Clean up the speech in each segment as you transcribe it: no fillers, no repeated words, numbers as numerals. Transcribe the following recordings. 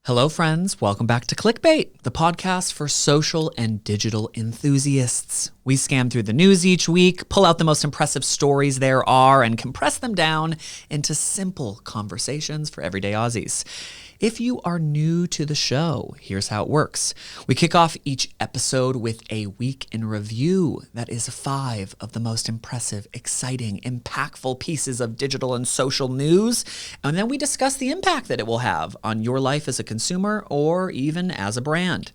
Hello, friends. Welcome back to Clickbait, the podcast for social and digital enthusiasts. We scan through the news each week, pull out the most impressive stories there are, and compress them down into simple conversations for everyday Aussies. If you are new to the show, here's how it works. We kick off each episode with a week in review. That is 5 of the most impressive, exciting, impactful pieces of digital and social news. And then we discuss the impact that it will have on your life as a consumer or even as a brand.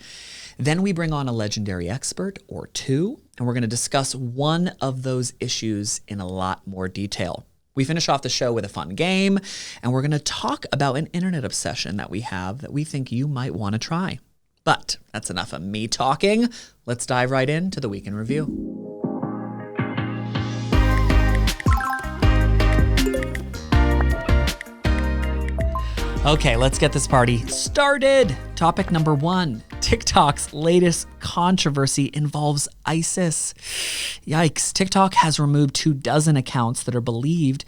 Then we bring on a legendary expert or two, and we're going to discuss one of those issues in a lot more detail. We finish off the show with a fun game, and we're going to talk about an internet obsession that we have that we think you might want to try. But that's enough of me talking. Let's dive right into the week in review. Okay, let's get this party started. Topic number 1. TikTok's latest controversy involves ISIS. Yikes. TikTok has removed 24 accounts that are believed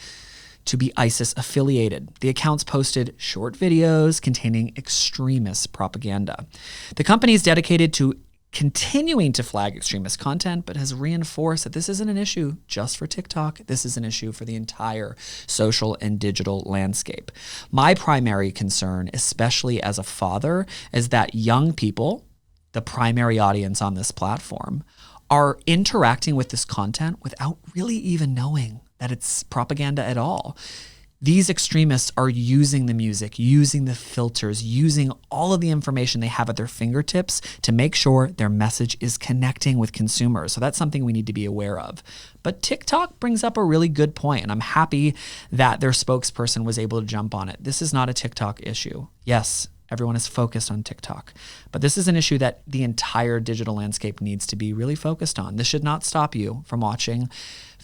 to be ISIS affiliated. The accounts posted short videos containing extremist propaganda. The company is dedicated to continuing to flag extremist content, but has reinforced that this isn't an issue just for TikTok. This is an issue for the entire social and digital landscape. My primary concern, especially as a father, is that young people, the primary audience on this platform, are interacting with this content without really even knowing that it's propaganda at all. These extremists are using the music, using the filters, using all of the information they have at their fingertips to make sure their message is connecting with consumers. So that's something we need to be aware of. But TikTok brings up a really good point, and I'm happy that their spokesperson was able to jump on it. This is not a TikTok issue. Yes, everyone is focused on TikTok, but this is an issue that the entire digital landscape needs to be really focused on. This should not stop you from watching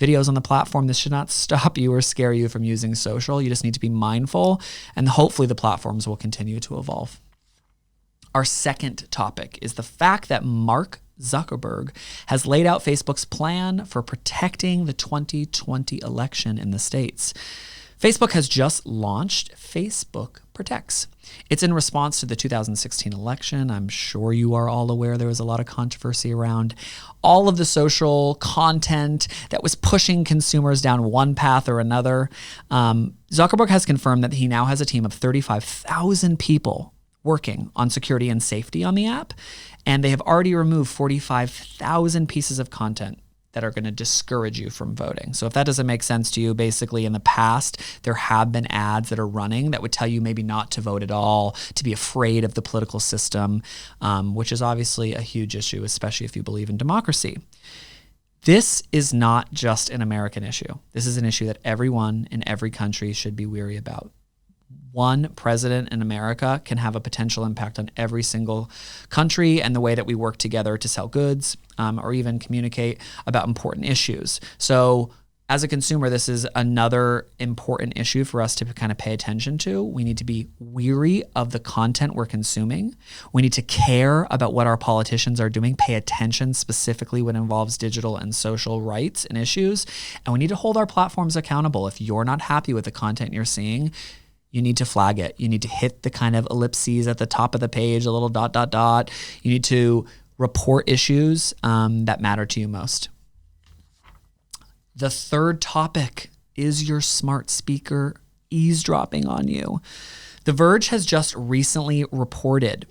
videos on the platform. This should not stop you or scare you from using social. You just need to be mindful, and hopefully the platforms will continue to evolve. Our second topic is the fact that Mark Zuckerberg has laid out Facebook's plan for protecting the 2020 election in the States. Facebook has just launched Facebook Protects. It's in response to the 2016 election. I'm sure you are all aware there was a lot of controversy around all of the social content that was pushing consumers down one path or another. Zuckerberg has confirmed that he now has a team of 35,000 people working on security and safety on the app, and they have already removed 45,000 pieces of content that are going to discourage you from voting. So if that doesn't make sense to you, basically in the past, there have been ads that are running that would tell you maybe not to vote at all, to be afraid of the political system, which is obviously a huge issue, especially if you believe in democracy. This is not just an American issue. This is an issue that everyone in every country should be weary about. One president in America can have a potential impact on every single country and the way that we work together to sell goods or even communicate about important issues. So as a consumer, this is another important issue for us to kind of pay attention to. We need to be weary of the content we're consuming. We need to care about what our politicians are doing, pay attention specifically when it involves digital and social rights and issues. And we need to hold our platforms accountable. If you're not happy with the content you're seeing, you need to flag it. You need to hit the kind of ellipses at the top of the page, a little ... You need to report issues that matter to you most. The third topic is your smart speaker eavesdropping on you. The Verge has just recently reported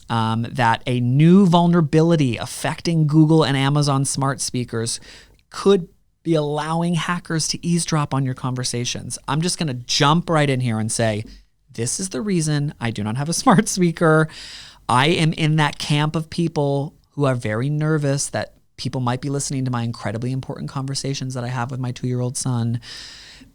that a new vulnerability affecting Google and Amazon smart speakers could be allowing hackers to eavesdrop on your conversations. I'm just going to jump right in here and say, this is the reason I do not have a smart speaker. I am in that camp of people who are very nervous that people might be listening to my incredibly important conversations that I have with my 2-year-old son.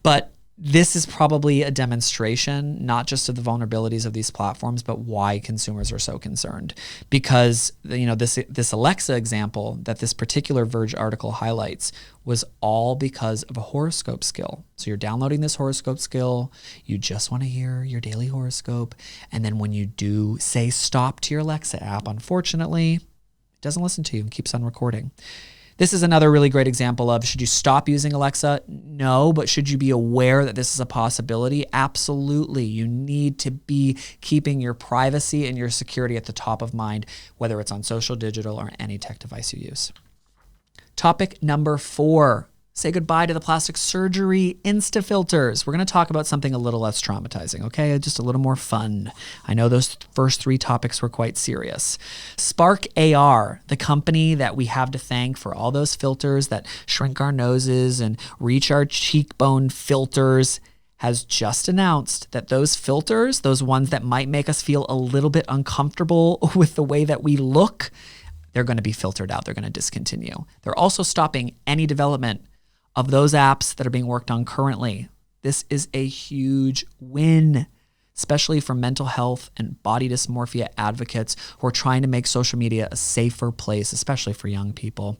But this is probably a demonstration, not just of the vulnerabilities of these platforms, but why consumers are so concerned. Because, you know, this Alexa example that this particular Verge article highlights was all because of a horoscope skill. So you're downloading this horoscope skill, you just want to hear your daily horoscope, and then when you do say stop to your Alexa app, unfortunately, it doesn't listen to you and keeps on recording. This is another really great example of, should you stop using Alexa? No, but should you be aware that this is a possibility? Absolutely. You need to be keeping your privacy and your security at the top of mind, whether it's on social, digital, or any tech device you use. Topic number 4. Say goodbye to the plastic surgery insta-filters. We're going to talk about something a little less traumatizing, okay? Just a little more fun. I know those first 3 topics were quite serious. Spark AR, the company that we have to thank for all those filters that shrink our noses and reach our cheekbone filters, has just announced that those filters, those ones that might make us feel a little bit uncomfortable with the way that we look, they're going to be filtered out. They're going to discontinue. They're also stopping any development of those apps that are being worked on currently. This is a huge win, especially for mental health and body dysmorphia advocates who are trying to make social media a safer place, especially for young people.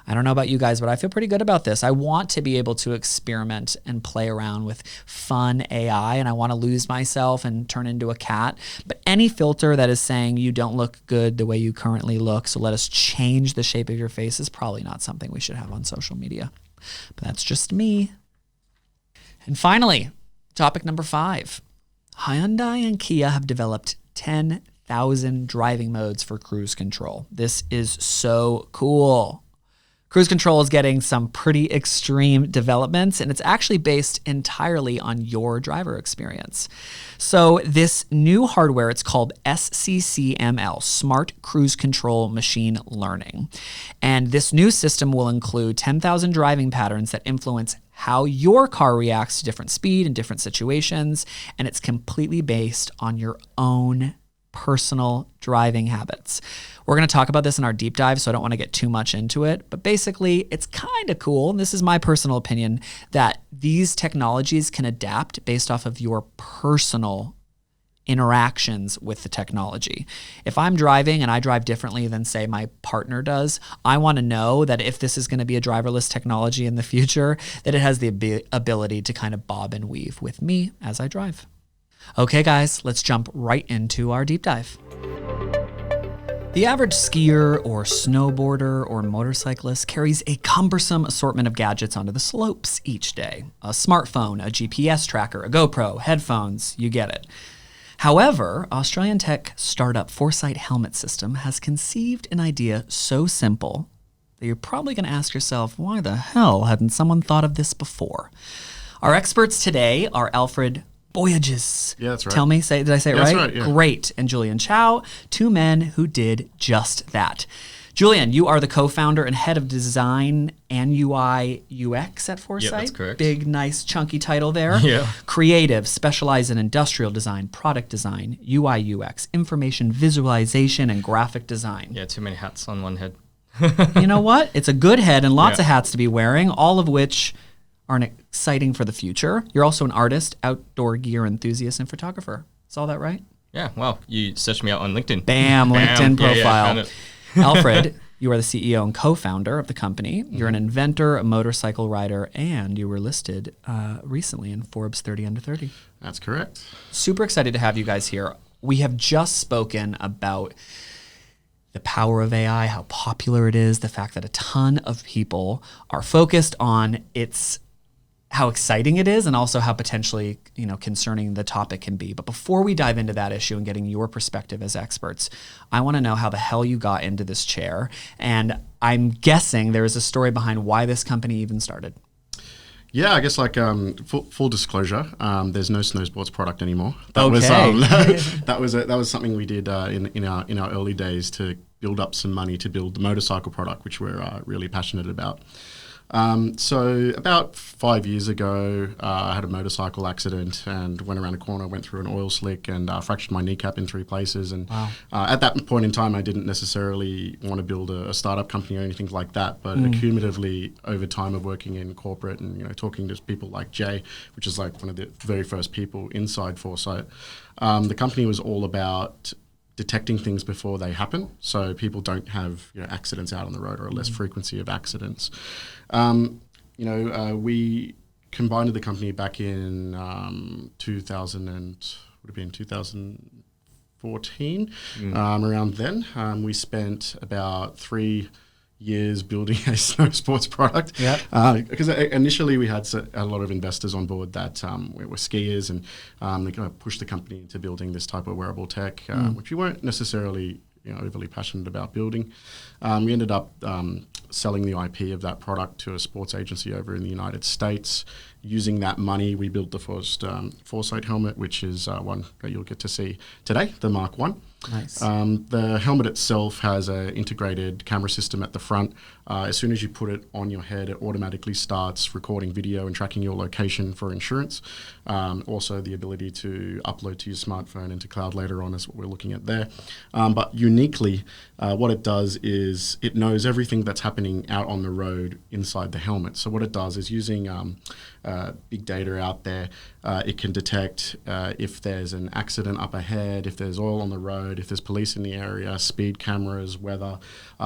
I don't know about you guys, but I feel pretty good about this. I want to be able to experiment and play around with fun AI, and I want to lose myself and turn into a cat. But any filter that is saying you don't look good the way you currently look, so let us change the shape of your face, is probably not something we should have on social media. But that's just me. And finally, topic number 5. Hyundai and Kia have developed 10,000 driving modes for cruise control. This is so cool. Cruise control is getting some pretty extreme developments, and it's actually based entirely on your driver experience. So this new hardware, it's called SCCML, Smart Cruise Control Machine Learning. And this new system will include 10,000 driving patterns that influence how your car reacts to different speed and different situations, and it's completely based on your own personal driving habits. We're going to talk about this in our deep dive, so I don't want to get too much into it, but basically it's kind of cool, and this is my personal opinion, that these technologies can adapt based off of your personal interactions with the technology. If I'm driving and I drive differently than, say, my partner does, I want to know that if this is going to be a driverless technology in the future, that it has the ability to kind of bob and weave with me as I drive. Okay, guys, let's jump right into our deep dive. The average skier or snowboarder or motorcyclist carries a cumbersome assortment of gadgets onto the slopes each day. A smartphone, a GPS tracker, a GoPro, headphones, you get it. However, Australian tech startup Forcite Helmet System has conceived an idea so simple that you're probably going to ask yourself, why the hell hadn't someone thought of this before? Our experts today are Alfred Boyadgis. Yeah, that's right. Tell me, did I say it right? That's right, yeah. Great. And Julian Chow, 2 men who did just that. Julian, you are the co-founder and head of design and UI UX at Forcite. Yeah, that's correct. Big, nice, chunky title there. Yeah. Creative, specialize in industrial design, product design, UI UX, information visualization, and graphic design. Yeah, too many hats on one head. You know what? It's a good head and lots of hats to be wearing, all of which are exciting for the future. You're also an artist, outdoor gear enthusiast, and photographer. Is all that right? Yeah, well, you searched me out on LinkedIn. Bam, LinkedIn profile. Yeah, Alfred, you are the CEO and co-founder of the company. You're an inventor, a motorcycle rider, and you were listed recently in Forbes 30 Under 30. That's correct. Super excited to have you guys here. We have just spoken about the power of AI, how popular it is, the fact that a ton of people are focused on how exciting it is, and also how potentially, concerning the topic can be. But before we dive into that issue and getting your perspective as experts, I want to know how the hell you got into this chair. And I'm guessing there is a story behind why this company even started. Yeah, I guess full disclosure, there's no snow sports product anymore. That was something we did in our early days to build up some money to build the motorcycle product, which we're really passionate about. So about 5 years ago, I had a motorcycle accident and went around a corner, went through an oil slick and fractured my kneecap in 3 places. And at that point in time, I didn't necessarily want to build a startup company or anything like that. But cumulatively, over time of working in corporate and talking to people like Jay, which is like one of the very first people inside Forcite, the company was all about detecting things before they happen, so people don't have accidents out on the road or a less frequency of accidents. We combined the company back in 2014. Around then, we spent about 3 years building a snow sports product. Because initially we had a lot of investors on board that were skiers, and they kind of pushed the company into building this type of wearable tech, which we weren't necessarily overly passionate about building. We ended up selling the IP of that product to a sports agency over in the United States. Using that money, we built the first Forcite Helmet, which is one that you'll get to see today, the Mark 1. Nice. The helmet itself has an integrated camera system at the front. As soon as you put it on your head, it automatically starts recording video and tracking your location for insurance. Also, the ability to upload to your smartphone into cloud later on is what we're looking at there. But uniquely, what it does is it knows everything that's happening out on the road inside the helmet. So what it does is using big data out there, it can detect if there's an accident up ahead, if there's oil on the road, if there's police in the area, speed cameras, weather,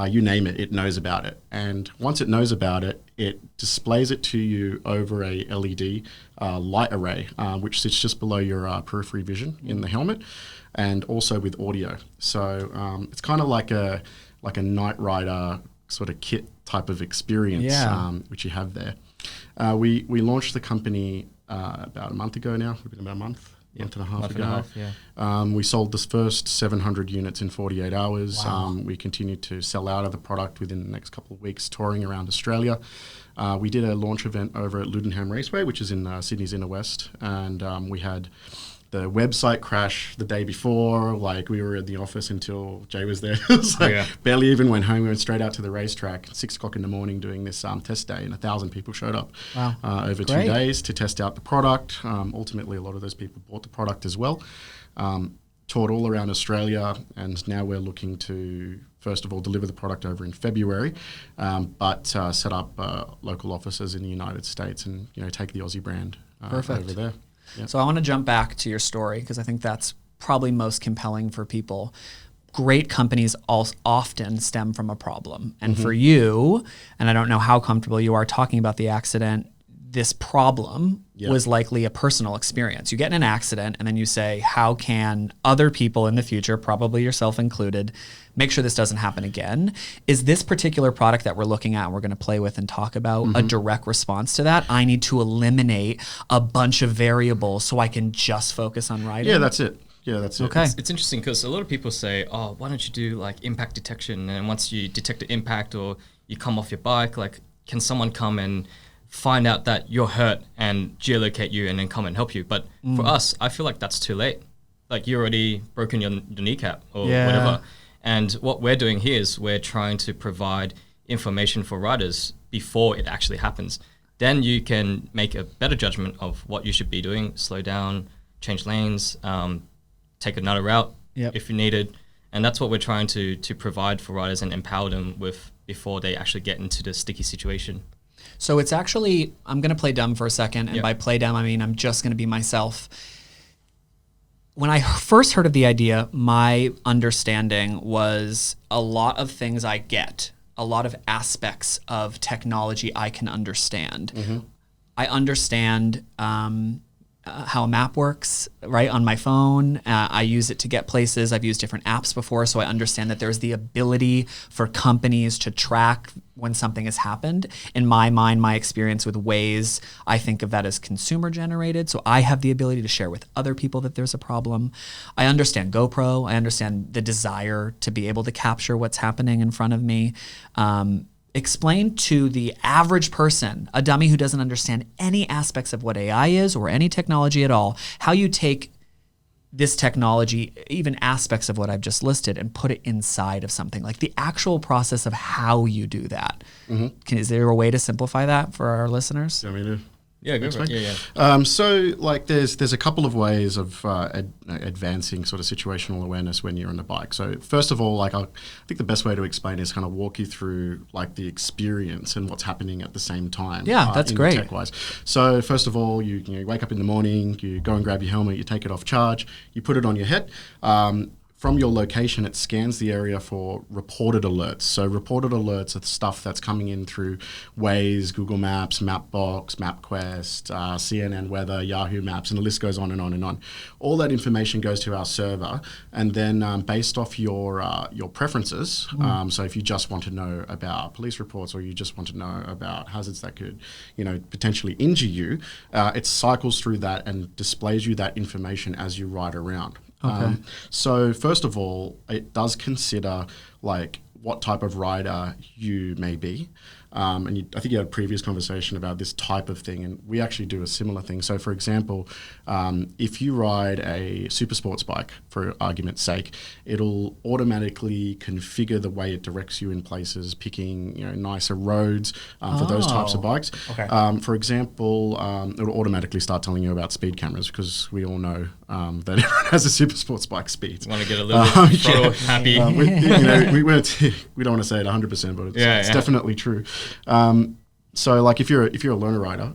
you name it, it knows about it. And once it knows about it, it displays it to you over a LED light array, which sits just below your periphery vision in the helmet, and also with audio. So it's kind of like a Knight Rider sort of kit type of experience, which you have there. We launched the company about a month ago now. We've been about a month and a half ago. We sold this first 700 units in 48 hours. Wow. We continued to sell out of the product within the next couple of weeks, touring around Australia. We did a launch event over at Ludenham Raceway, which is in Sydney's inner west, and we had the website crash the day before. Like, we were at the office until Jay was there. It was barely even went home. We went straight out to the racetrack at 6 o'clock in the morning doing this test day, and 1,000 people showed up over 2 days to test out the product. Ultimately, a lot of those people bought the product as well. Toured all around Australia, and now we're looking to, first of all, deliver the product over in February, but set up local offices in the United States and take the Aussie brand over there. Yep. So I want to jump back to your story, because I think that's probably most compelling for people. Great companies often stem from a problem. And for you, and I don't know how comfortable you are talking about the accident, this problem was likely a personal experience. You get in an accident and then you say, how can other people in the future, probably yourself included, make sure this doesn't happen again? Is this particular product that we're looking at and we're going to play with and talk about a direct response to that? I need to eliminate a bunch of variables so I can just focus on riding? Yeah, that's it. Yeah, that's it. Okay. It's interesting because a lot of people say, oh, why don't you do like impact detection? And once you detect the impact or you come off your bike, like, can someone come and find out that you're hurt and geolocate you and then come and help you? But for us, I feel like that's too late. Like, you already broken your kneecap or whatever. And what we're doing here is we're trying to provide information for riders before it actually happens. Then you can make a better judgment of what you should be doing, slow down, change lanes, take another route if you needed. And that's what we're trying to provide for riders and empower them with before they actually get into the sticky situation. So it's actually, I'm going to play dumb for a second. And by play dumb, I mean, I'm just going to be myself. When I first heard of the idea, my understanding was a lot of things I get, a lot of aspects of technology I can understand. I understand how a map works, right, on my phone. I use it to get places. I've used different apps before, so I understand that there's the ability for companies to track when something has happened. In my mind, my experience with Waze, I think of that as consumer generated, so I have the ability to share with other people that there's a problem. I understand GoPro. I understand the desire to be able to capture what's happening in front of me. Explain to the average person, a dummy who doesn't understand any aspects of what AI is or any technology at all, how you take this technology, even aspects of what I've just listed, and put it inside of something, like the actual process of how you do that. Is there a way to simplify that for our listeners? Do you want me to? Yeah, go for it. So, like, there's a couple of ways of advancing sort of situational awareness when you're on the bike. So, first of all, like, I think the best way to explain is kind of walk you through like the experience and what's happening at the same time. Yeah, that's great. Tech-wise. So, first of all, you wake up in the morning, you go and grab your helmet, you take it off charge, you put it on your head. from your location, it scans the area for reported alerts. So reported alerts are stuff that's coming in through Waze, Google Maps, Mapbox, MapQuest, CNN Weather, Yahoo Maps, and the list goes on and on and on. All that information goes to our server, and then based off your preferences, so if you just want to know about police reports or you just want to know about hazards that could, potentially injure you, it cycles through that and displays you that information as you ride around. Okay. So first of all, it does consider like what type of rider you may be. And I think you had a previous conversation about this type of thing, and we actually do a similar thing. So, for example, if you ride a super sports bike, for argument's sake, it'll automatically configure the way it directs you in places, picking nicer roads for those types of bikes. Okay. For example, it'll automatically start telling you about speed cameras, because we all know that everyone has a super sports bike speed. Want to get a little bit throttle happy. We don't want to say it 100%, but it's definitely true. So like if you're a learner rider,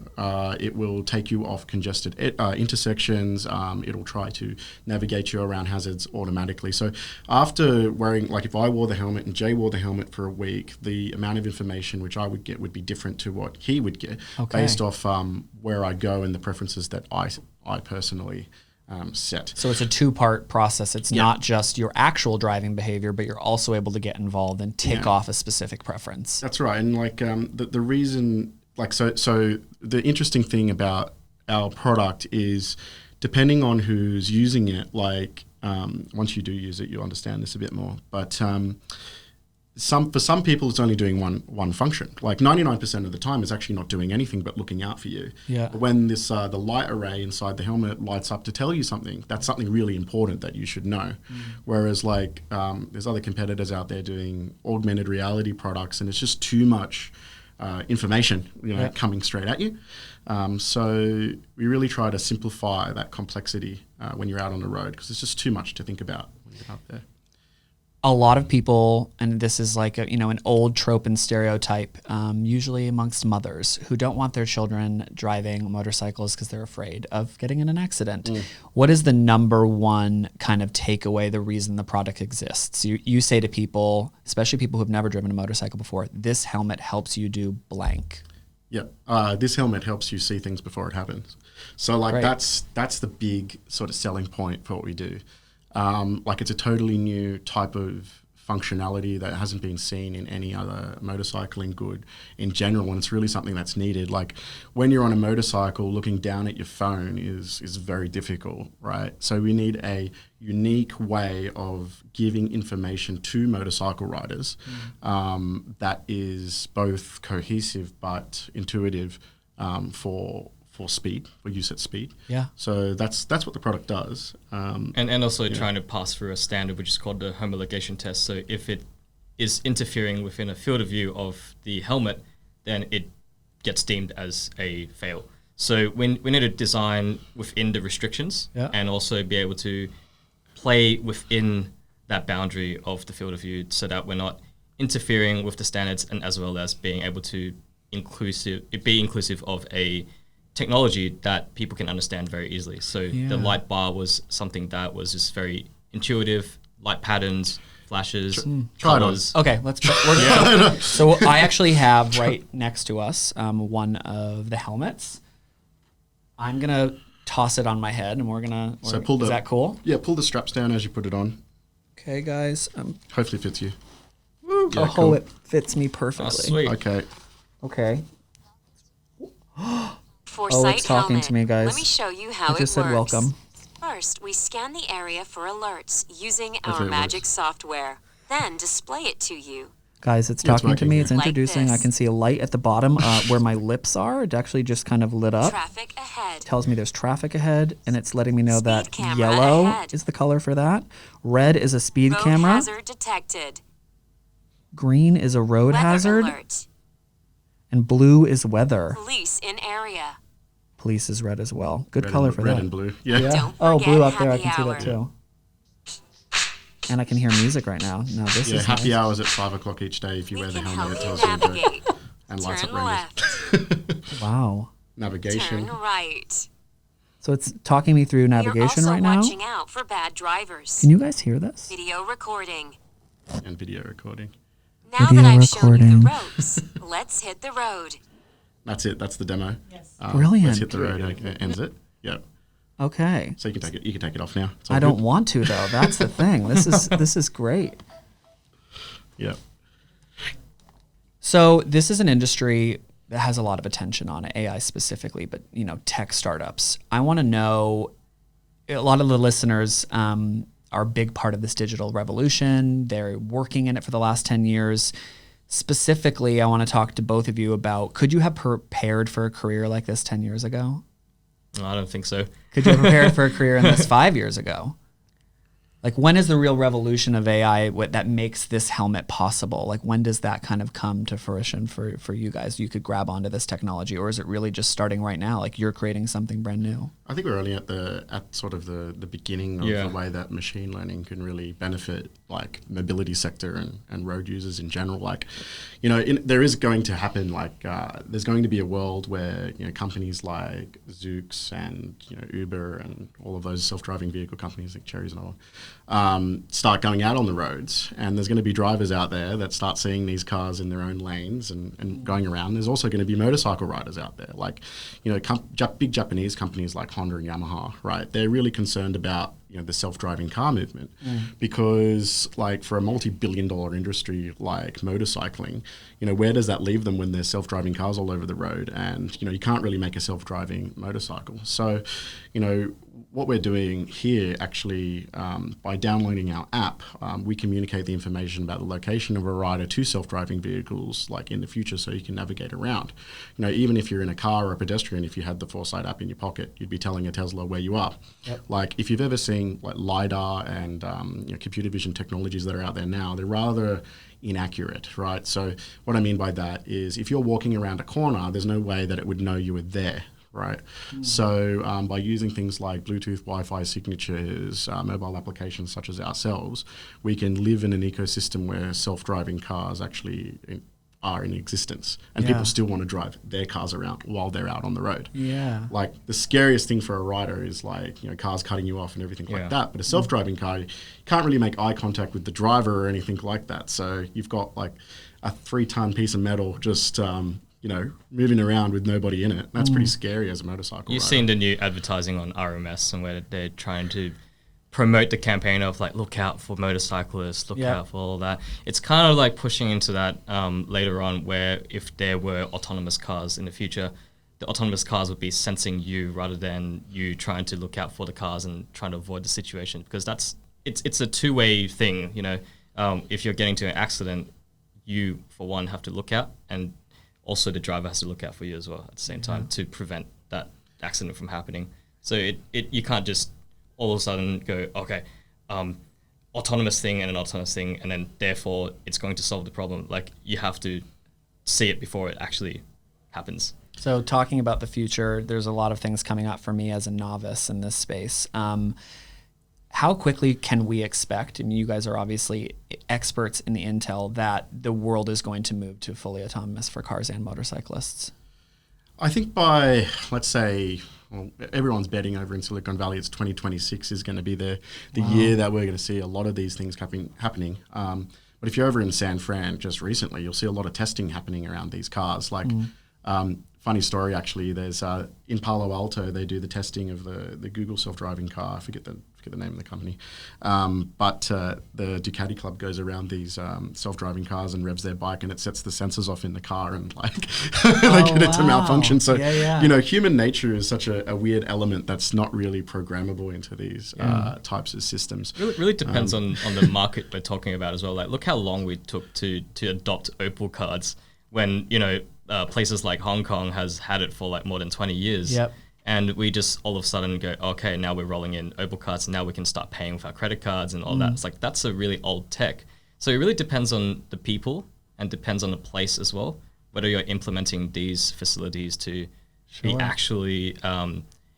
it will take you off congested intersections. It'll try to navigate you around hazards automatically. So after wearing, like if I wore the helmet and Jay wore the helmet for a week, the amount of information which I would get would be different to what he would get based off where I go and the preferences that I personally set. So it's a two-part process. It's not just your actual driving behavior, but you're also able to get involved and tick off a specific preference. That's right. And like the reason, like so the interesting thing about our product is, depending on who's using it, like once you do use it, you'll understand this a bit more. But for some people, it's only doing one function. Like 99% of the time, it's actually not doing anything but looking out for you. Yeah. But when this the light array inside the helmet lights up to tell you something, that's something really important that you should know. Whereas like there's other competitors out there doing augmented reality products, and it's just too much information coming straight at you. So we really try to simplify that complexity when you're out on the road, because it's just too much to think about when you're out there. A lot of people, and this is like an old trope and stereotype, usually amongst mothers who don't want their children driving motorcycles because they're afraid of getting in an accident. What is the number one kind of takeaway, the reason the product exists? You say to people, especially people who've never driven a motorcycle before, this helmet helps you do blank. Yeah, this helmet helps you see things before it happens. So like that's the big sort of selling point for what we do. Like it's a totally new type of functionality that hasn't been seen in any other motorcycling good in general, and it's really something that's needed. Like when you're on a motorcycle, looking down at your phone is very difficult, right? So we need a unique way of giving information to motorcycle riders that is both cohesive but intuitive for speed, for use at speed. Yeah. So that's what the product does. And also trying to pass through a standard which is called the homologation test. So if it is interfering within a field of view of the helmet, then it gets deemed as a fail. So we need to design within the restrictions and also be able to play within that boundary of the field of view, so that we're not interfering with the standards, and as well as being able to be inclusive of a technology that people can understand very easily. So the light bar was something that was just very intuitive, light patterns, flashes, colors. Okay, let's So I actually have right next to us one of the helmets. I'm going to toss it on my head, and is that cool? Yeah, pull the straps down as you put it on. Okay, guys. Hopefully it fits you. Yeah, cool. It fits me perfectly. Oh, sweet. Okay. Forcite it's talking Helmet. to me, guys. Let me show you how It just it said works. welcome. First, we scan the area for alerts using Hopefully our it magic works. software, then display it to you. Guys, it's Yeah, it's talking to working me. here. It's Like introducing. I this. can see a light at the bottom where my lips are. It actually just kind of lit up. Traffic ahead. Tells me there's traffic ahead, and it's letting me know Speed that camera yellow ahead. is the color for that. Red is a speed Road camera. hazard detected. Green is a road Weather hazard. alert. And blue is weather. Police in area. Police is red as well. Good Red color and, for red that. and blue. Yeah. Don't Oh, forget blue up there. I happy can see that hour. too. And I can hear music right now. Now this Yeah, is happy nice. hours at 5 o'clock each day if you We wear the can helmet. It help tells you you to navigate. and lights Turn up left. Wow. navigation. Turn right. So it's talking me through navigation You're right also now. watching out for bad drivers. Can you guys hear this? Video recording. And video recording. Now Video that I've shown you recording. the ropes, let's hit the road. That's it. That's the demo. Yes. Brilliant. Let's hit the road. It ends it. Yep. Okay. So you can take it. You can take it off now. It's all I don't good. want to though. That's the thing. This is great. Yep. So this is an industry that has a lot of attention on it, AI specifically, but tech startups. I want to know, a lot of the listeners are a big part of this digital revolution. They're working in it for the last 10 years. Specifically, I want to talk to both of you about, could you have prepared for a career like this 10 years ago? No, I don't think so. Could you have prepared for a career in this 5 years ago? Like, when is the real revolution of AI that makes this helmet possible? Like, when does that kind of come to fruition for you guys? You could grab onto this technology, or is it really just starting right now? Like, you're creating something brand new? I think we're only at sort of the beginning of the way that machine learning can really benefit like mobility sector and road users in general. Like, there is going to happen there's going to be a world where companies like Zoox and Uber and all of those self-driving vehicle companies like Cherries and all start going out on the roads, and there's going to be drivers out there that start seeing these cars in their own lanes and going around. There's also going to be motorcycle riders out there, like big Japanese companies like Honda and Yamaha, right? They're really concerned about the self-driving car movement because like for a multi-billion-dollar industry like motorcycling, where does that leave them when there's self-driving cars all over the road, and you can't really make a self-driving motorcycle. So what we're doing here actually, by downloading our app, we communicate the information about the location of a rider to self-driving vehicles like in the future, so you can navigate around. Even if you're in a car or a pedestrian, if you had the Forcite app in your pocket, you'd be telling a Tesla where you are. Yep. Like if you've ever seen like LiDAR and computer vision technologies that are out there now, they're rather inaccurate, right? So what I mean by that is if you're walking around a corner, there's no way that it would know you were there. Right. So by using things like Bluetooth, Wi-Fi signatures, mobile applications such as ourselves, we can live in an ecosystem where self-driving cars actually are in existence, and people still want to drive their cars around while they're out on the road. Yeah. Like the scariest thing for a rider is like, cars cutting you off and everything like that. But a self-driving car, you can't really make eye contact with the driver or anything like that. So you've got like a 3-ton piece of metal just moving around with nobody in it. That's pretty scary as a motorcycle You've rider. seen the new advertising on RMS and where they're trying to promote the campaign of like, look out for motorcyclists, look out for all that. It's kind of like pushing into that later on, where if there were autonomous cars in the future, the autonomous cars would be sensing you rather than you trying to look out for the cars and trying to avoid the situation, because it's a two-way thing. If you're getting to an accident, you for one have to look out, and also the driver has to look out for you as well at the same time to prevent that accident from happening. So you can't just all of a sudden go, okay, autonomous thing and an autonomous thing, and then therefore it's going to solve the problem. Like you have to see it before it actually happens. So talking about the future, there's a lot of things coming up for me as a novice in this space. How quickly can we expect, and you guys are obviously experts in the intel, that the world is going to move to fully autonomous for cars and motorcyclists? I think by, let's say, everyone's betting over in Silicon Valley, it's 2026 is going to be the year that we're going to see a lot of these things happening. But if you're over in San Fran just recently, you'll see a lot of testing happening around these cars. Like, funny story actually, there's in Palo Alto, they do the testing of the Google self-driving car. I forget the name of the company. But the Ducati club goes around these self-driving cars and revs their bike, and it sets the sensors off in the car, and like they get it to malfunction. So, human nature is such a weird element that's not really programmable into these types of systems. Really depends on the market we're talking about as well. Like, look how long we took to adopt Opal cards when, places like Hong Kong has had it for like more than 20 years. Yep. And we just all of a sudden go, okay, now we're rolling in Opal cards, and now we can start paying with our credit cards and all that. It's like, that's a really old tech. So it really depends on the people and depends on the place as well, whether you're implementing these facilities to be actually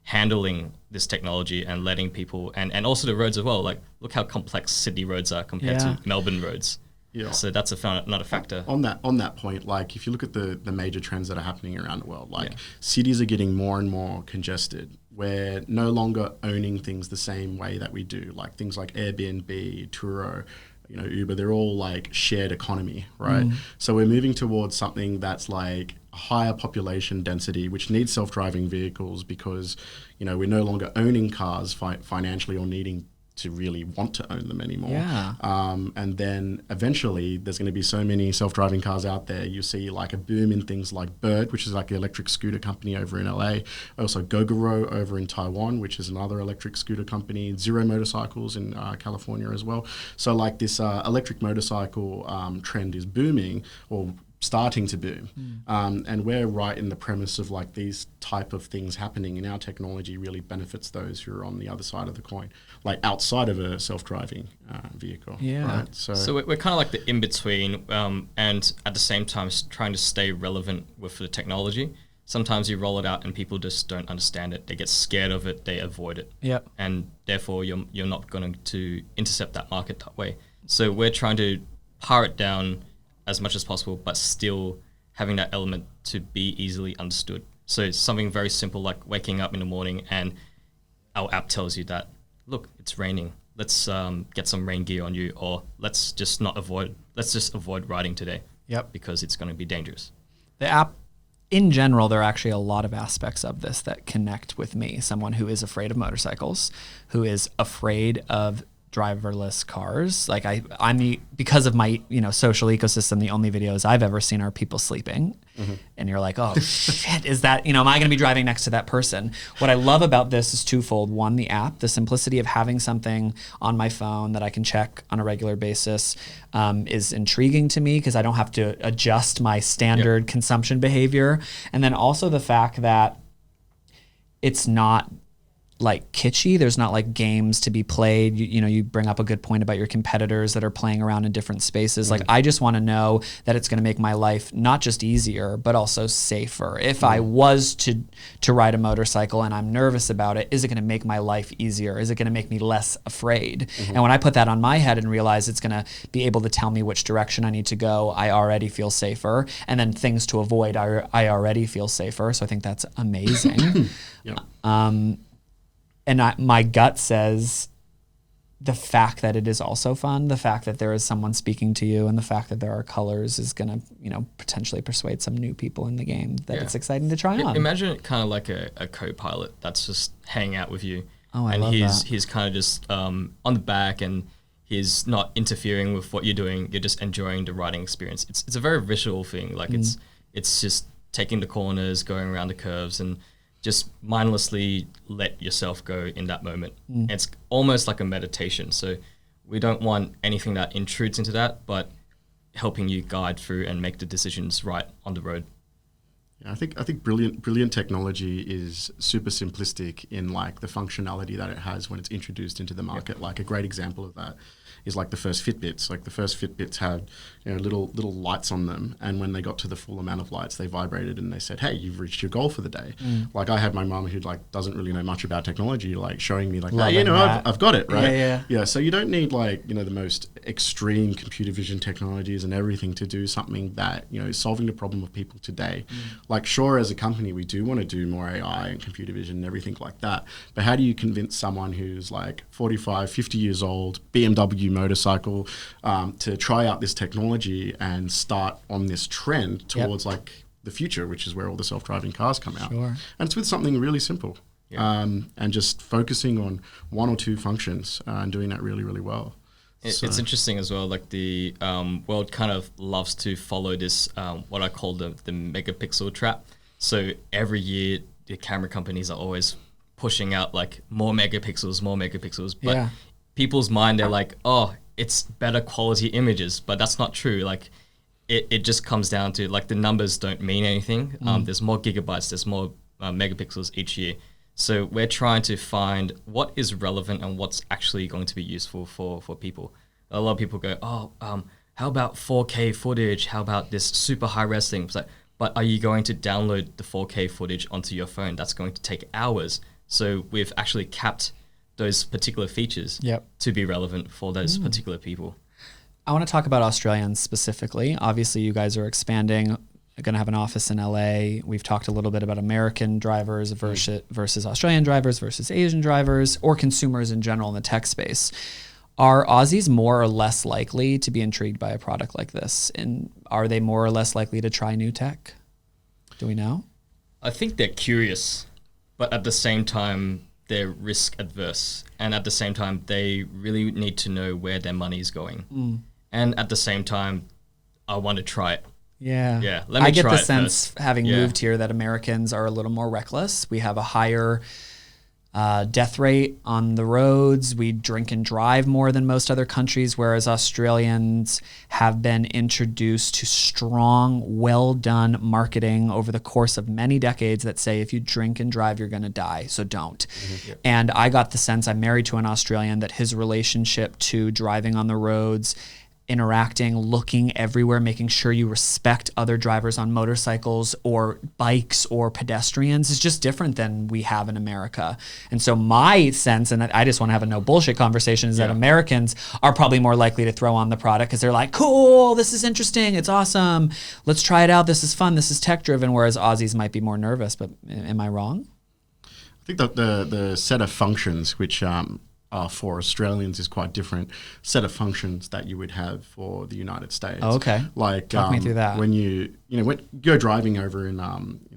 handling this technology and letting people, and also the roads as well. Like, look how complex Sydney roads are compared to Melbourne roads. Yeah. So that's not a factor. On that point, like if you look at the major trends that are happening around the world, like cities are getting more and more congested. We're no longer owning things the same way that we do, like things like Airbnb, Turo, Uber. They're all like shared economy, right? So we're moving towards something that's like higher population density, which needs self-driving vehicles because we're no longer owning cars financially or needing to really want to own them anymore. Yeah. And then eventually there's going to be so many self-driving cars out there. You see like a boom in things like Bird, which is like the electric scooter company over in LA. Also Gogoro over in Taiwan, which is another electric scooter company. Zero Motorcycles in California as well. So like this electric motorcycle trend is booming, or starting to boom. And we're right in the premise of like these type of things happening, and our technology really benefits those who are on the other side of the coin, like outside of a self-driving vehicle. Yeah. Right? So we're kind of like the in-between, and at the same time trying to stay relevant with the technology. Sometimes you roll it out and people just don't understand it. They get scared of it. They avoid it. Yep. And therefore you're not going to intercept that market that way. So we're trying to pare it down as much as possible, but still having that element to be easily understood. So it's something very simple like waking up in the morning and our app tells you that, look, it's raining. Let's get some rain gear on you, or let's just avoid riding today. Yep. Because it's going to be dangerous. The app, in general, there are actually a lot of aspects of this that connect with me. Someone who is afraid of motorcycles, who is afraid of driverless cars. Like because of my social ecosystem, the only videos I've ever seen are people sleeping. And you're like, oh shit, is that, am I going to be driving next to that person? What I love about this is twofold. One, the app, the simplicity of having something on my phone that I can check on a regular basis is intriguing to me because I don't have to adjust my standard consumption behavior. And then also the fact that it's not like kitschy. There's not like games to be played. You bring up a good point about your competitors that are playing around in different spaces. Like I just want to know that it's going to make my life not just easier, but also safer. If I was to ride a motorcycle and I'm nervous about it, is it going to make my life easier? Is it going to make me less afraid? And when I put that on my head and realize it's going to be able to tell me which direction I need to go, I already feel safer. And then things to avoid, I already feel safer. So I think that's amazing. And my gut says the fact that it is also fun, the fact that there is someone speaking to you, and the fact that there are colors is going to, potentially persuade some new people in the game that it's exciting to try on. Imagine it kind of like a co-pilot that's just hanging out with you. Oh, I and love that. He's kind of just on the back, and he's not interfering with what you're doing. You're just enjoying the riding experience. It's a very visual thing. Like it's just taking the corners, going around the curves, and just mindlessly let yourself go in that moment. It's almost like a meditation. So we don't want anything that intrudes into that, but helping you guide through and make the decisions right on the road. Yeah, I think brilliant technology is super simplistic in like the functionality that it has when it's introduced into the market. Like a great example of that is like the first Fitbits. Like the first Fitbits had little lights on them, and when they got to the full amount of lights, they vibrated and they said, "Hey, you've reached your goal for the day." Like I had my mum who like doesn't really know much about technology, like showing me like, "Hey, I've got it, right?" Yeah. So you don't need like the most extreme computer vision technologies and everything to do something that is solving the problem of people today. Like sure, as a company, we do want to do more AI and computer vision and everything like that. But how do you convince someone who's like 45, 50 years old, BMW motorcycle, to try out this technology and start on this trend towards like the future, which is where all the self-driving cars come out. Sure. And it's with something really simple. And just focusing on one or two functions and doing that really, really well. It's interesting as well, like the world kind of loves to follow this, what I call the megapixel trap. So every year, the camera companies are always pushing out like more megapixels. But people's mind, they're like, oh, it's better quality images. But that's not true. Like it just comes down to like the numbers don't mean anything. There's more gigabytes, there's more megapixels each year. So we're trying to find what is relevant and what's actually going to be useful for people. A lot of people go, how about 4K footage? How about this super high res thing? It's like, but are you going to download the 4K footage onto your phone? That's going to take hours. So we've actually capped those particular features to be relevant for those particular people. I want to talk about Australians specifically. Obviously, you guys are expanding. You're going to have an office in LA. We've talked a little bit about American drivers versus Australian drivers versus Asian drivers or consumers in general in the tech space. Are Aussies more or less likely to be intrigued by a product like this? And are they more or less likely to try new tech? Do we know? I think they're curious, but at the same time, they're risk adverse. And at the same time, they really need to know where their money is going. And at the same time, I want to try it. Yeah. Yeah. Let me I get try the it sense, first. having moved here, that Americans are a little more reckless. We have a higher death rate on the roads. We drink and drive more than most other countries, whereas Australians have been introduced to strong, well-done marketing over the course of many decades that say if you drink and drive, you're going to die, so don't. Yep. And I got the sense, I'm married to an Australian, that his relationship to driving on the roads, interacting, looking everywhere, making sure you respect other drivers on motorcycles or bikes or pedestrians is just different than we have in America. And so my sense, and I just want to have a no bullshit conversation, is that Americans are probably more likely to throw on the product because they're like, cool, this is interesting, it's awesome, let's try it out, this is fun, this is tech driven, whereas Aussies might be more nervous. But am I wrong? I think that the set of functions which for Australians is quite different set of functions that you would have for the United States. Oh, okay. Like talk me through that. When you go driving over in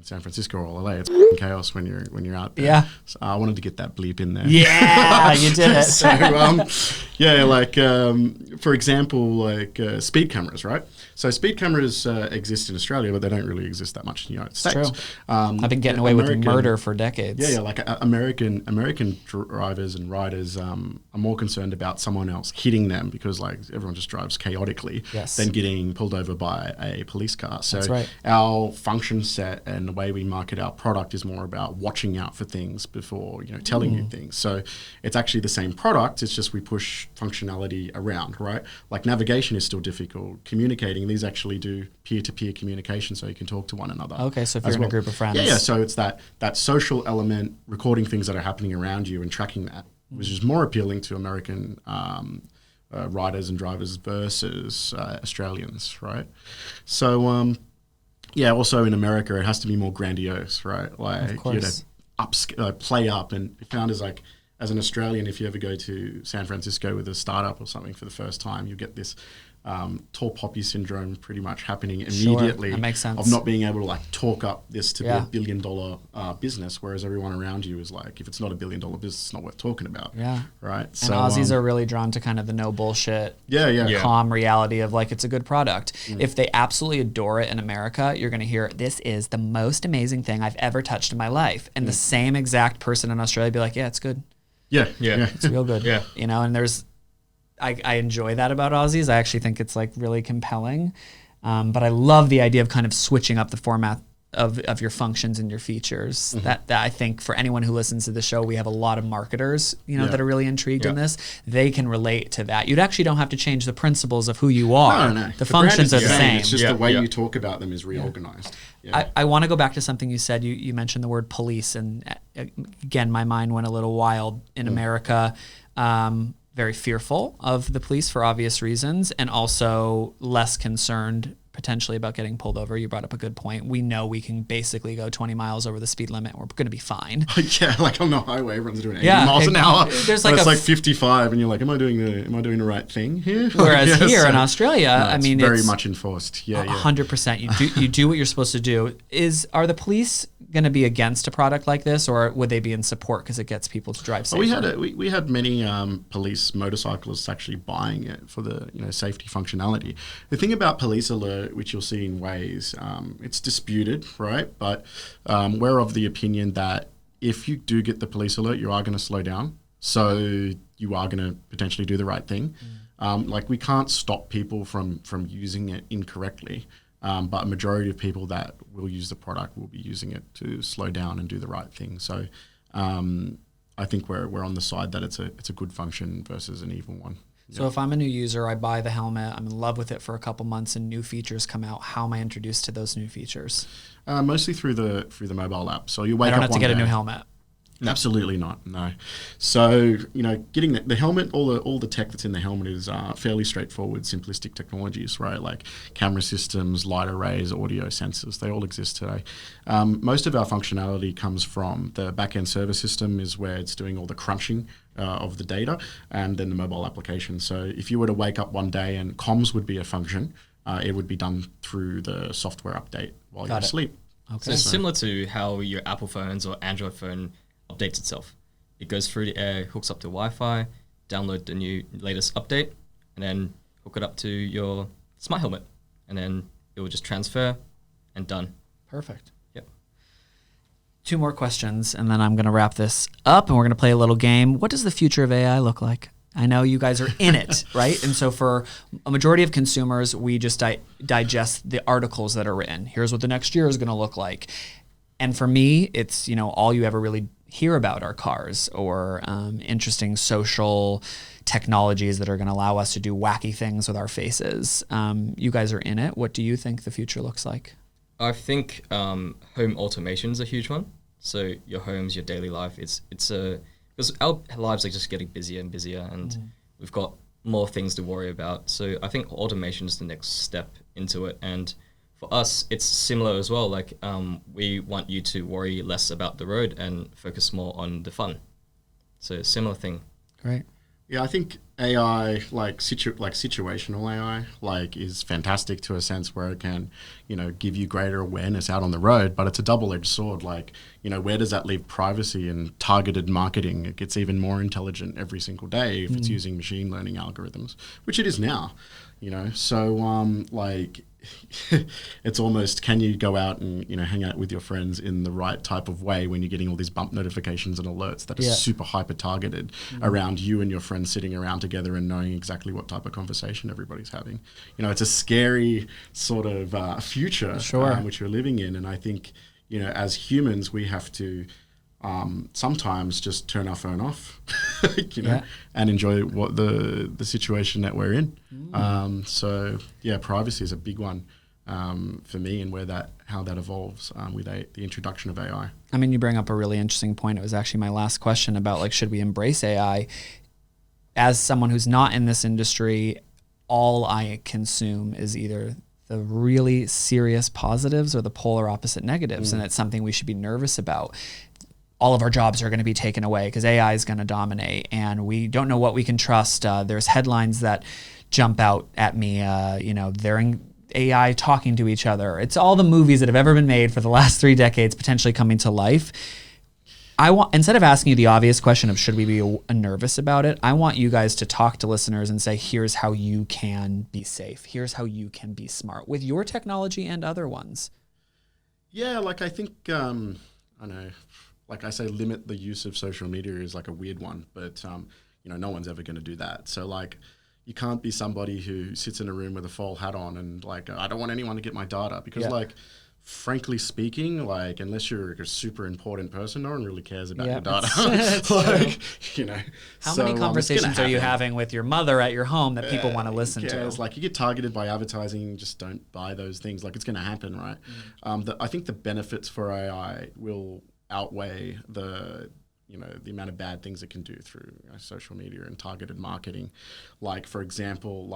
San Francisco or LA, it's chaos when you're out there. Yeah. So I wanted to get that bleep in there. Yeah, you did it. So for example, like speed cameras, right? So speed cameras exist in Australia, but they don't really exist that much in the United States. True. I've been getting away with murder for decades. Yeah, like American drivers and riders are more concerned about someone else hitting them because like everyone just drives chaotically than getting pulled over by a police car. So That's right. Our function set and the way we market our product is more about watching out for things before telling you things. So it's actually the same product. It's just we push functionality around, right? Like navigation is still difficult. Communicating, these actually do peer-to-peer communication, so you can talk to one another. Okay, so if you're in a group of friends. Yeah. So it's that social element, recording things that are happening around you and tracking that, which is more appealing to American riders and drivers versus Australians, right? So, also in America, it has to be more grandiose, right? Like you to play up, and we found as an Australian, if you ever go to San Francisco with a startup or something for the first time, you get this tall poppy syndrome pretty much happening immediately. That makes sense. Of not being able to like talk up this to be $1 billion business, whereas everyone around you is like, if it's not $1 billion business, it's not worth talking about. Yeah. Right. And Aussies are really drawn to kind of the no bullshit, yeah. calm reality of like, it's a good product. If they absolutely adore it in America, you're going to hear, this is the most amazing thing I've ever touched in my life. And the same exact person in Australia be like, yeah, it's good. Yeah. It's real good. Yeah. And there's, I enjoy that about Aussies. I actually think it's like really compelling. But I love the idea of kind of switching up the format of your functions and your features. That I think for anyone who listens to the show, we have a lot of marketers, that are really intrigued in this. They can relate to that. You actually don't have to change the principles of who you are. No. The functions are the same. It's just the way you talk about them is reorganized. Yeah. I want to go back to something you said. You mentioned the word police, and again, my mind went a little wild in America. Very fearful of the police for obvious reasons, and also less concerned potentially about getting pulled over. You brought up a good point. We know we can basically go 20 miles over the speed limit. We're going to be fine. Yeah, like on the highway, everyone's doing 80 miles an hour. There's like it's like 55, and you're like, am I doing the right thing here? Whereas here in Australia, I mean, very much enforced. Yeah, 100%. You do what you're supposed to do. Are the police going to be against a product like this, or would they be in support because it gets people to drive safer? We had many police motorcyclists actually buying it for the safety functionality. The thing about Police Alert, which you'll see in Waze, it's disputed, right? But we're of the opinion that if you do get the Police Alert, you are going to slow down, so you are going to potentially do the right thing. Like we can't stop people from using it incorrectly. But a majority of people that will use the product will be using it to slow down and do the right thing. So I think we're on the side that it's a good function versus an evil one. So if I'm a new user, I buy the helmet, I'm in love with it for a couple months, and new features come out, how am I introduced to those new features? Mostly through the mobile app. So you wake up. I don't have to get a new helmet. Absolutely not. No. So getting the helmet, all the tech that's in the helmet is fairly straightforward, simplistic technologies, right? Like camera systems, light arrays, audio sensors. They all exist today. Most of our functionality comes from the back-end server system, is where it's doing all the crunching of the data, and then the mobile application. So if you were to wake up one day and comms would be a function, it would be done through the software update while you're asleep. Okay. So it's similar to how your Apple phones or Android phone updates itself. It goes through the air, hooks up to Wi-Fi, download the latest update, and then hook it up to your smart helmet, and then it will just transfer and done. Perfect. Yep. 2 more questions, and then I'm going to wrap this up, and we're going to play a little game. What does the future of AI look like? I know you guys are in it, right? And so for a majority of consumers, we just digest the articles that are written. Here's what the next year is going to look like. And for me, it's, all you ever really hear about are cars or interesting social technologies that are going to allow us to do wacky things with our faces. You guys are in it. What do you think the future looks like? I think home automation is a huge one. So your homes, your daily life, because our lives are just getting busier and busier, and we've got more things to worry about. So I think automation is the next step into it. And for us, it's similar as well. Like we want you to worry less about the road and focus more on the fun. So similar thing. Great. Yeah, I think AI, like situational AI, is fantastic to a sense where it can, give you greater awareness out on the road. But it's a double-edged sword. Where does that leave privacy and targeted marketing? It gets even more intelligent every single day if it's using machine learning algorithms, which it is now. So it's almost, can you go out and hang out with your friends in the right type of way when you're getting all these bump notifications and alerts that are super hyper targeted around you and your friends sitting around together and knowing exactly what type of conversation everybody's having. It's a scary sort of future which we're living in, and I think as humans we have to sometimes just turn our phone off, and enjoy what the situation that we're in. So privacy is a big one for me, and how that evolves with the introduction of AI. I mean, you bring up a really interesting point. It was actually my last question about should we embrace AI? As someone who's not in this industry, all I consume is either the really serious positives or the polar opposite negatives, and it's something we should be nervous about. All of our jobs are going to be taken away because AI is going to dominate, and we don't know what we can trust. There's headlines that jump out at me, they're in AI talking to each other. It's all the movies that have ever been made for the last 3 decades potentially coming to life. Instead of asking you the obvious question of should we be nervous about it, I want you guys to talk to listeners and say, here's how you can be safe. Here's how you can be smart with your technology and other ones. Yeah, I think, I know, I say limit the use of social media is a weird one, but no one's ever going to do that. So you can't be somebody who sits in a room with a full hat on and I don't want anyone to get my data because frankly speaking, unless you're a super important person, no one really cares about your data. How many conversations are you having with your mother at your home that people want to listen to? You get targeted by advertising, just don't buy those things. It's going to happen, right? I think the benefits for AI will outweigh the amount of bad things it can do through social media and targeted marketing. For example,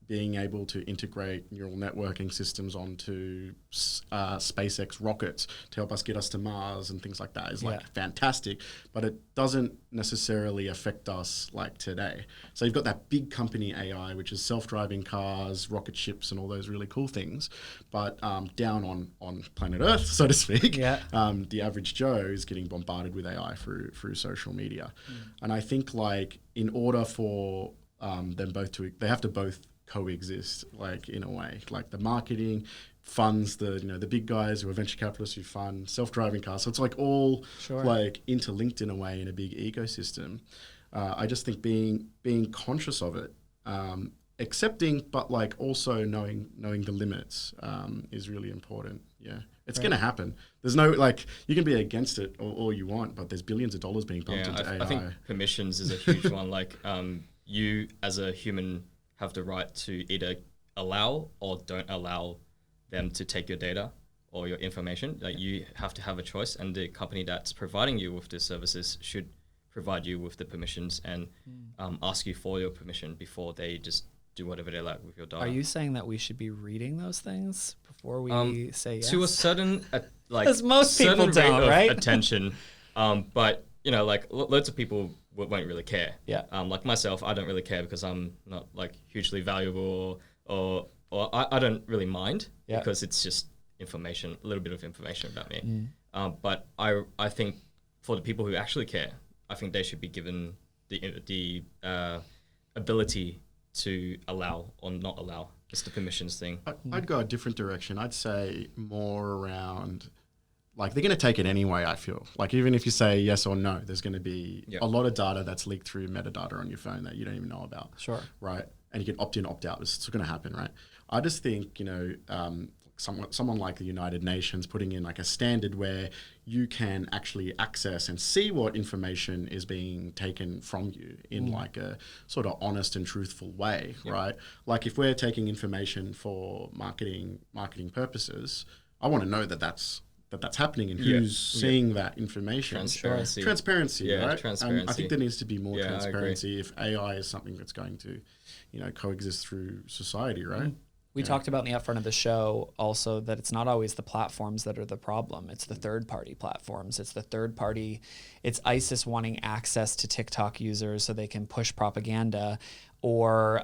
being able to integrate neural networking systems onto SpaceX rockets to help us get us to Mars and things like that is fantastic, but it doesn't necessarily affect us today. So you've got that big company AI, which is self-driving cars, rocket ships, and all those really cool things, but down on planet Earth, so to speak, the average Joe is getting bombarded with AI through social media. And I think in order for them both they have to both coexist in a way. The marketing funds the big guys who are venture capitalists who fund self-driving cars, so it's all interlinked in a way in a big ecosystem. I just think being conscious of it, accepting but also knowing the limits is really important. It's going to happen. There's no you can be against it all you want, but there's billions of dollars being pumped into AI. I think permissions is a huge one. You as a human have the right to either allow or don't allow them to take your data, or your information. Like you have to have a choice, and the company that's providing you with the services should provide you with the permissions and ask you for your permission before they just do whatever they like with your data. Are you saying that we should be reading those things before we say yes? To a certain like As most people certain rate don't, of right? attention, but you know, like loads of people won't really care. Yeah. Like myself, I don't really care because I'm not like hugely valuable, or I don't really mind because it's just information, a little bit of information about me. But I think for the people who actually care, I think they should be given the ability to allow or not allow. It's the permissions thing. I'd go a different direction. I'd say more around, like, they're going to take it anyway, I feel. Like, even if you say yes or no, there's going to be a lot of data that's leaked through metadata on your phone that you don't even know about. Sure. Right? And you can opt in, opt out. It's going to happen, right? I just think, someone like the United Nations putting in like a standard where you can actually access and see what information is being taken from you in like a sort of honest and truthful way, right? Like if we're taking information for marketing purposes, I want to know that that's happening and who's seeing that information. Transparency, right? Transparency. I think there needs to be more transparency if AI is something that's going to, coexist through society, right? We talked about in the upfront of the show also that it's not always the platforms that are the problem. It's the third-party platforms. It's ISIS wanting access to TikTok users so they can push propaganda, or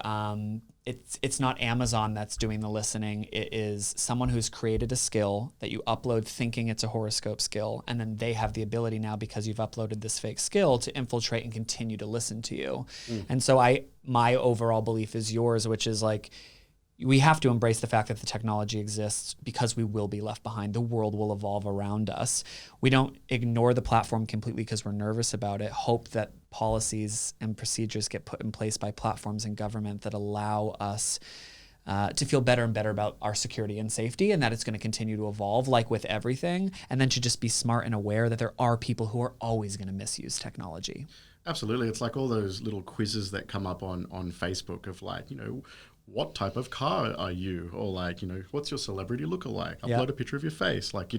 it's not Amazon that's doing the listening. It is someone who's created a skill that you upload thinking it's a horoscope skill, and then they have the ability now, because you've uploaded this fake skill, to infiltrate and continue to listen to you. And so my overall belief is yours, which is like, we have to embrace the fact that the technology exists because we will be left behind. The world will evolve around us. We don't ignore the platform completely because we're nervous about it. Hope that policies and procedures get put in place by platforms and government that allow us to feel better and better about our security and safety, and that it's going to continue to evolve like with everything, and then to just be smart and aware that there are people who are always going to misuse technology. Absolutely. It's like all those little quizzes that come up on Facebook of like, what type of car are you? Or like, what's your celebrity lookalike? Upload a picture of your face. Like,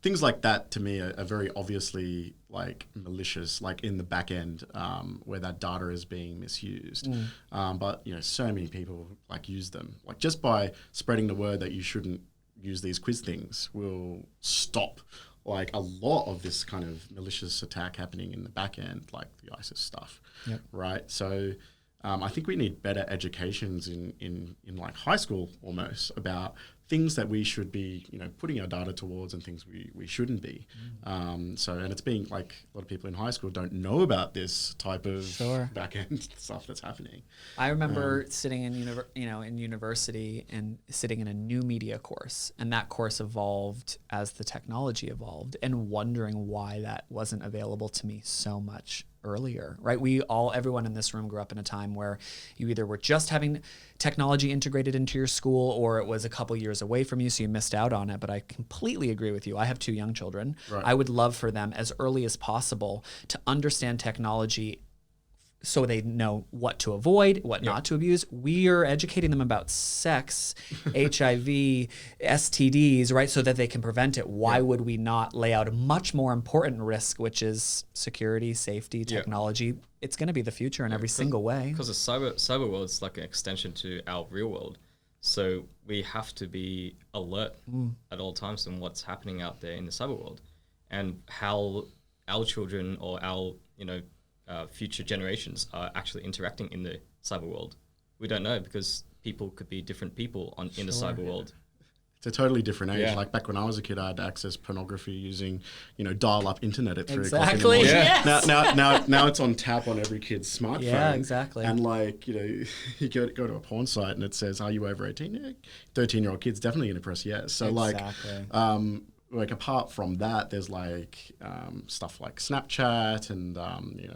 things like that to me are very obviously like malicious, like in the back end where that data is being misused. But, so many people like use them. Like just by spreading the word that you shouldn't use these quiz things will stop like a lot of this kind of malicious attack happening in the back end, like the ISIS stuff, right? So I think we need better educations in like high school almost about things that we should be, putting our data towards and things we shouldn't be. And it's being like a lot of people in high school don't know about this type of back end stuff that's happening. I remember sitting in university and sitting in a new media course, and that course evolved as the technology evolved, and wondering why that wasn't available to me so much earlier, right? Everyone in this room grew up in a time where you either were just having technology integrated into your school, or it was a couple years away from you, so you missed out on it. But I completely agree with you. I have 2 young children. Right. I would love for them as early as possible to understand technology so they know what to avoid, what not to abuse. We are educating them about sex, HIV, STDs, right, so that they can prevent it. Why would we not lay out a much more important risk, which is security, safety, technology? It's going to be the future in every single way. Because the cyber world is like an extension to our real world. So we have to be alert at all times on what's happening out there in the cyber world, and how our children or our, future generations are actually interacting in the cyber world. We don't know, because people could be different people in the cyber world. It's a totally different age. Like back when I was a kid, I had to access pornography using, dial-up internet at 3 o'clock in the morning. Yes. Now it's on tap on every kid's smartphone. Yeah, exactly. And like, you go to a porn site and it says, "Are you over 18?" 13-year-old kid's definitely going to press yes. So like apart from that, there's like stuff like Snapchat and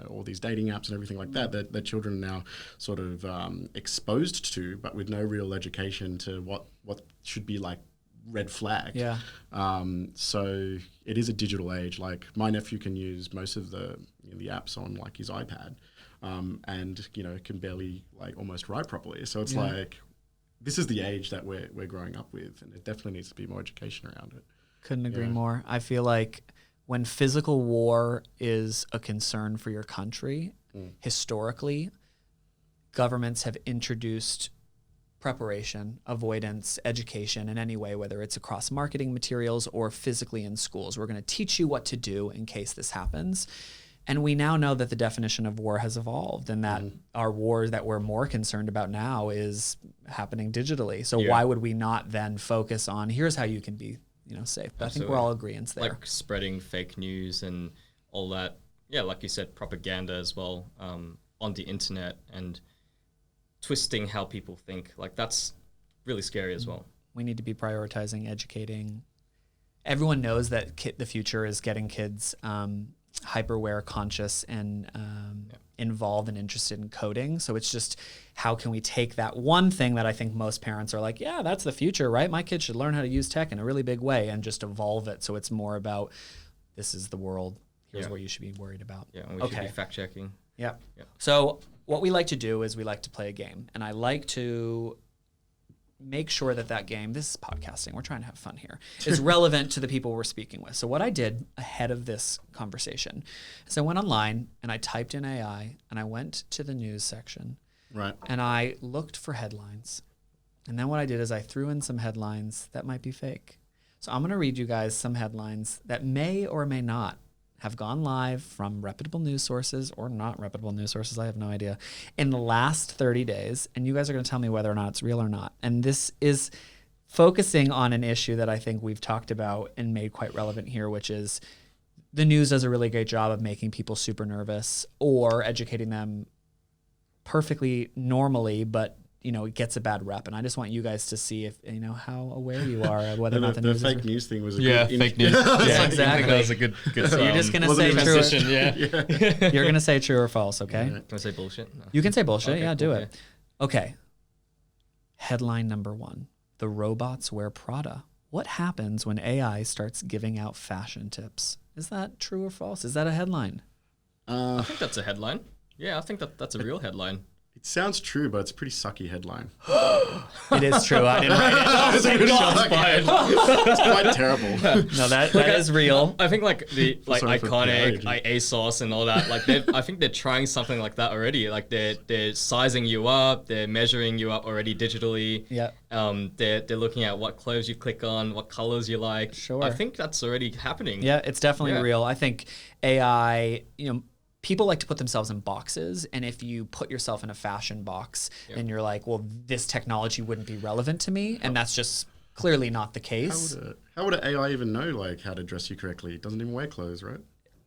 all these dating apps and everything like that children are now sort of exposed to, but with no real education to what should be like red flag. Yeah. So it is a digital age. Like my nephew can use most of the apps on like his iPad, and can barely like almost write properly. So it's like this is the age that we're growing up with, and it definitely needs to be more education around it. Couldn't agree more. I feel like when physical war is a concern for your country, historically, governments have introduced preparation, avoidance, education in any way, whether it's across marketing materials or physically in schools. We're going to teach you what to do in case this happens. And we now know that the definition of war has evolved and that our war that we're more concerned about now is happening digitally. So why would we not then focus on here's how you can be, safe? But I think we're all agreeing there. Like spreading fake news and all that. Yeah, like you said, propaganda as well on the internet and twisting how people think. Like that's really scary as well. We need to be prioritizing educating. Everyone knows that the future is getting kids hyperware conscious and involved and interested in coding. So it's just how can we take that one thing that I think most parents are like, yeah, that's the future, right? My kid should learn how to use tech in a really big way and just evolve it. So it's more about this is the world. Here's what you should be worried about. Yeah, and we should be fact checking. Yeah. So what we like to do is we like to play a game, and I like to make sure that game, this is podcasting, we're trying to have fun here, is relevant to the people we're speaking with. So what I did ahead of this conversation is I went online and I typed in AI and I went to the news section. Right. And I looked for headlines. And then what I did is I threw in some headlines that might be fake. So I'm going to read you guys some headlines that may or may not have gone live from reputable news sources or not reputable news sources, I have no idea, in the last 30 days. And you guys are going to tell me whether or not it's real or not. And this is focusing on an issue that I think we've talked about and made quite relevant here, which is the news does a really great job of making people super nervous or educating them perfectly normally, but it gets a bad rep. And I just want you guys to see if, how aware you are of whether or not the news fake is news thing was a good fake news. Yeah, exactly. That was a good So you're just going to say true. Yeah. You're going to say true or false, okay? Can I say bullshit? No. You can say bullshit. Okay, yeah, cool, do it. Okay. Headline number 1. The robots wear Prada. What happens when AI starts giving out fashion tips? Is that true or false? Is that a headline? I think that's a headline. Yeah, I think that's a real headline. It sounds true, but it's a pretty sucky headline. It is true. I didn't write it. It's quite terrible. No, that is real. I think the Sorry for iconic parody. ASOS and all that. I think they're trying something like that already. Like they're sizing you up, they're measuring you up already digitally. Yeah. They're looking at what clothes you click on, what colors you like. Sure. I think that's already happening. Yeah, it's definitely real. I think AI, people like to put themselves in boxes, and if you put yourself in a fashion box, then you're like, well, this technology wouldn't be relevant to me, and that's just clearly not the case. How would an AI even know how to dress you correctly? It doesn't even wear clothes, right?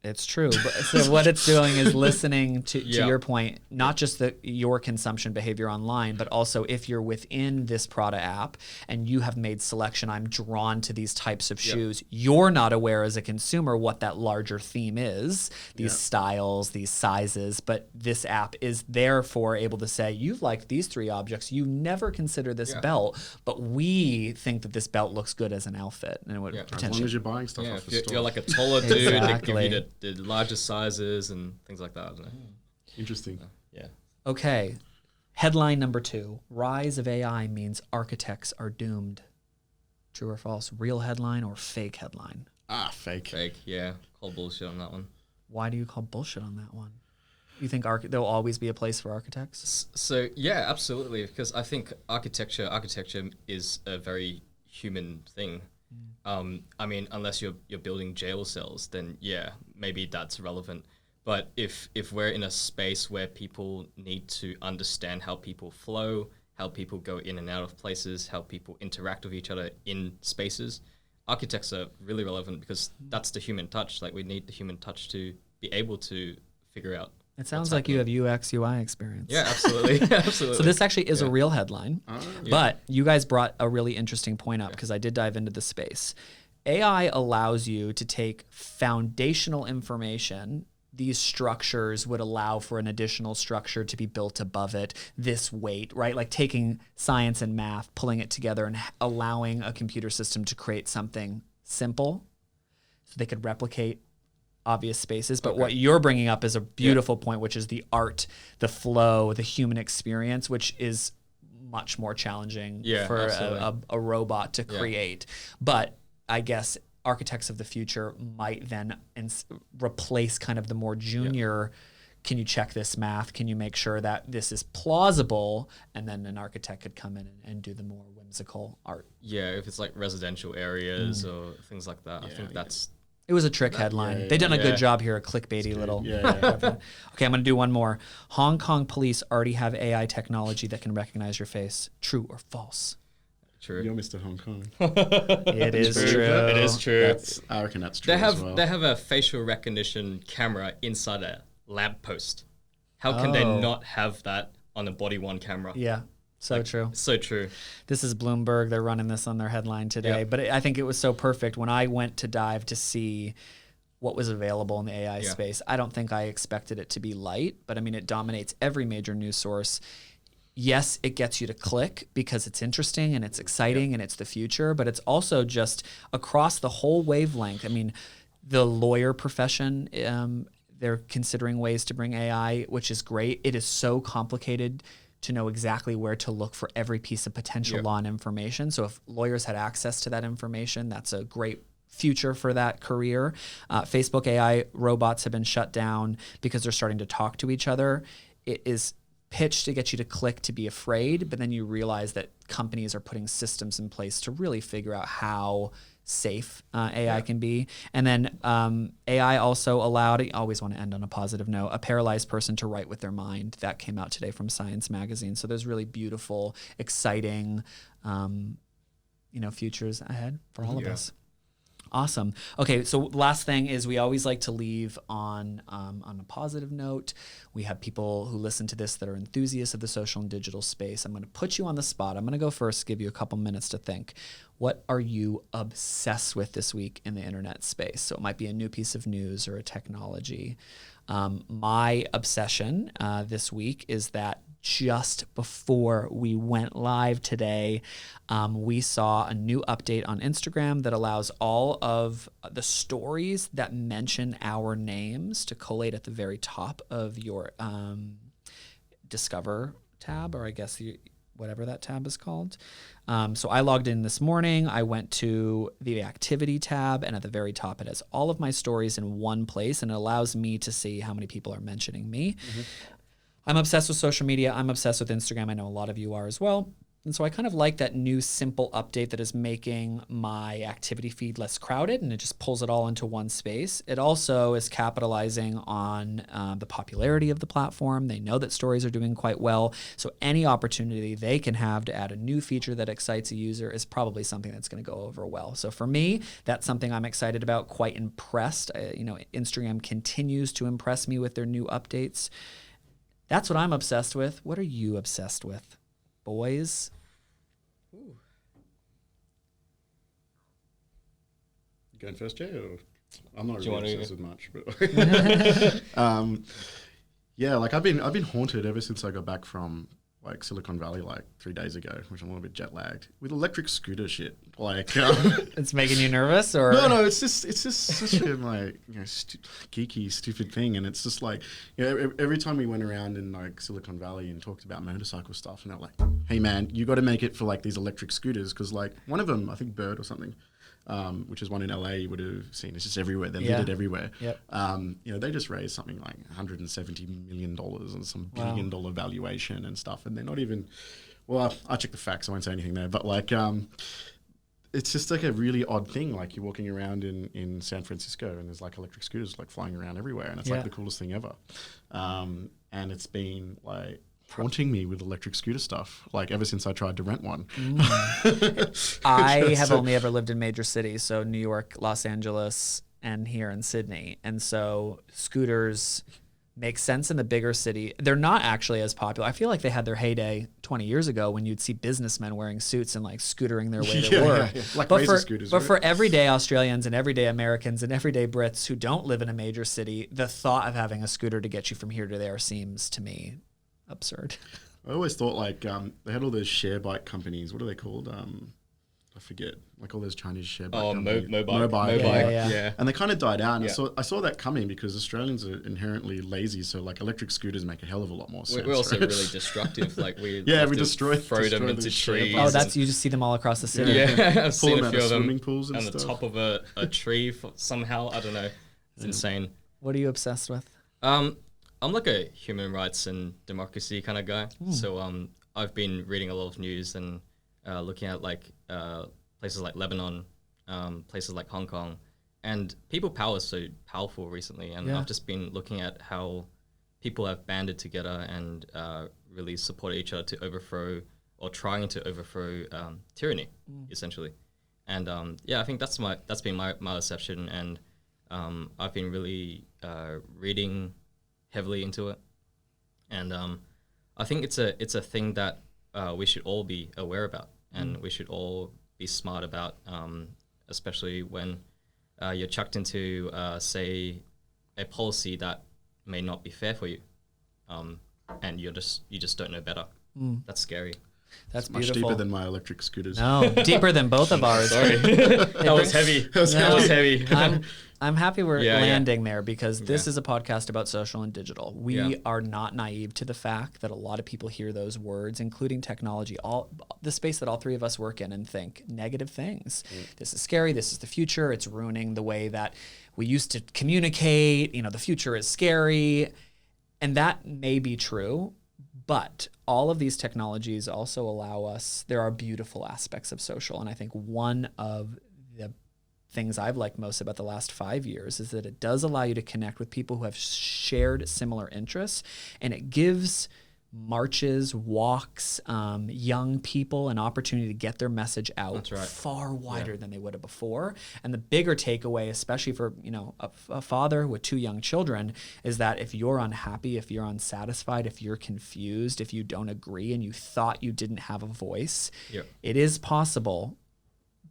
It's true. But so what it's doing is listening to your point, not just your consumption behavior online, but also if you're within this Prada app and you have made selection, I'm drawn to these types of shoes. You're not aware as a consumer what that larger theme is, these styles, these sizes, but this app is therefore able to say, you've liked these 3 objects. You never consider this belt, but we think that this belt looks good as an outfit. And it would As long as you're buying stuff off the store. You're like a taller dude, they give you the larger sizes and things like that. Interesting. Yeah. Okay. Headline number 2. Rise of AI means architects are doomed. True or false? Real headline or fake headline? Fake. Fake, yeah. Call bullshit on that one. Why do you call bullshit on that one? You think there'll always be a place for architects? So, yeah, absolutely. Because I think architecture is a very human thing. I mean, unless you're building jail cells, then maybe that's relevant. But if we're in a space where people need to understand how people flow, how people go in and out of places, how people interact with each other in spaces, architects are really relevant because that's the human touch. Like we need the human touch to be able to figure out. It sounds like you have UX UI experience. Yeah, absolutely. Absolutely. So this actually is a real headline, but you guys brought a really interesting point up because I did dive into the space. AI allows you to take foundational information. These structures would allow for an additional structure to be built above it, this weight, right? Like taking science and math, pulling it together and allowing a computer system to create something simple so they could replicate obvious spaces. But what you're bringing up is a beautiful point, which is the art, the flow, the human experience, which is much more challenging for a robot to create. But I guess architects of the future might then replace kind of the more junior. Can you check this math? Can you make sure that this is plausible? And then an architect could come in and do the more whimsical art. Yeah, if it's like residential areas or things like that, I think that's... It was a trick headline. They've done a good job here, a clickbaity little. Okay, I'm going to do one more. Hong Kong police already have AI technology that can recognize your face. True or false? True. You're Mr. Hong Kong. It is true. It is true. I reckon that's true as well. They have a facial recognition camera inside a lamppost. How can they not have that on a body worn camera? Yeah. So true. So true. This is Bloomberg. They're running this on their headline today. But I think it was so perfect. When I went to dive to see what was available in the AI space, I don't think I expected it to be light, but I mean, it dominates every major news source. Yes, it gets you to click because it's interesting and it's exciting and it's the future, but it's also just across the whole wavelength. I mean, the lawyer profession, they're considering ways to bring AI, which is great. It is so complicated to know exactly where to look for every piece of potential law and information. So if lawyers had access to that information, that's a great future for that career. Facebook AI robots have been shut down because they're starting to talk to each other. It is pitched to get you to click to be afraid, but then you realize that companies are putting systems in place to really figure out how safe AI can be. And then AI also allowed, I always want to end on a positive note, a paralyzed person to write with their mind. That came out today from Science Magazine. So there's really beautiful, exciting, futures ahead for all of us. Awesome. Okay, so last thing is we always like to leave on a positive note. We have people who listen to this that are enthusiasts of the social and digital space. I'm going to put you on the spot. I'm going to go first, give you a couple minutes to think. What are you obsessed with this week in the internet space? So it might be a new piece of news or a technology. My obsession this week is that just before we went live today, we saw a new update on Instagram that allows all of the stories that mention our names to collate at the very top of your Discover tab, or I guess whatever that tab is called. So I logged in this morning. I went to the activity tab, and at the very top, it has all of my stories in one place, and it allows me to see how many people are mentioning me. I'm obsessed with social media. I'm obsessed with Instagram. I know a lot of you are as well. And so I kind of like that new simple update that is making my activity feed less crowded, and it just pulls it all into one space. It also is capitalizing on the popularity of the platform. They know that stories are doing quite well. So any opportunity they can have to add a new feature that excites a user is probably something that's going to go over well. So for me, that's something I'm excited about, quite impressed. Instagram continues to impress me with their new updates. That's what I'm obsessed with. What are you obsessed with, boys? You going first, Jay? Or I'm not really obsessed with much, but I've been haunted ever since I got back from Silicon Valley 3 days ago, which I'm a little bit jet lagged, with electric scooter shit. It's making you nervous, or no, it's just such a geeky, stupid thing, and it's just every time we went around in Silicon Valley and talked about motorcycle stuff, and they're like, "Hey man, you got to make it for these electric scooters," because one of them, I think Bird or something, which is one in LA you would have seen. It's just everywhere. They're littered everywhere. Yep. They just raised something like $170 million and some billion-dollar valuation and stuff, and they're not even. Well, I checked the facts. I won't say anything there, but it's just a really odd thing. You're walking around in San Francisco and there's electric scooters flying around everywhere, and it's the coolest thing ever. And it's been haunting me with electric scooter stuff ever since I tried to rent one. I have only ever lived in major cities, so New York, Los Angeles, and here in Sydney, and so scooters make sense in the bigger city. They're not actually as popular. I feel like they had their heyday 20 years ago when you'd see businessmen wearing suits and scootering their way to work. But for everyday Australians and everyday Americans and everyday Brits who don't live in a major city, the thought of having a scooter to get you from here to there seems to me absurd. I always thought they had all those share bike companies. What are they called? I forget, like all those Chinese share bike Oh, companies. Mobike. Yeah. And they kind of died out. And Yeah. I saw that coming because Australians are inherently lazy. So like electric scooters make a hell of a lot more sense. We're also right? really destructive. Like we we destroy destroy them the into share trees. bikes. Oh, that's you just see them all across the city. Yeah, I've Pull seen them a out few of of them swimming pools and on the stuff. top of a tree somehow. I don't know. It's insane. What are you obsessed with? I'm like a human rights and democracy kind of guy. So I've been reading a lot of news and looking at like places like Lebanon, places like Hong Kong, and people power is so powerful recently. And Yeah. I've just been looking at how people have banded together and really supported each other to overthrow or trying to overthrow tyranny, essentially. And I think that's been my perception. And I've been really reading heavily into it. And I think it's a thing that we should all be aware about, and we should all be smart about, especially when you're chucked into, say, a policy that may not be fair for you, and you just don't know better. That's scary. That's Much beautiful. deeper than my electric scooters. No, deeper than both of ours. Sorry, that was heavy. That was heavy. I'm happy we're Yeah, landing there because this Yeah. is a podcast about social and digital. We Yeah. are not naive to the fact that a lot of people hear those words, including technology, all the space that all three of us work in, and think negative things. This is scary. This is the future. It's ruining the way that we used to communicate. You know, the future is scary. And that may be true, but all of these technologies also allow us, there are beautiful aspects of social. And I think one of the things I've liked most about the last 5 years is that it does allow you to connect with people who have shared similar interests, and it gives marches, walks, young people an opportunity to get their message out That's right. far wider than they would have before. And the bigger takeaway, especially for a father with 2 young children, is that if you're unhappy, if you're unsatisfied, if you're confused, if you don't agree and you thought you didn't have a voice, Yep. it is possible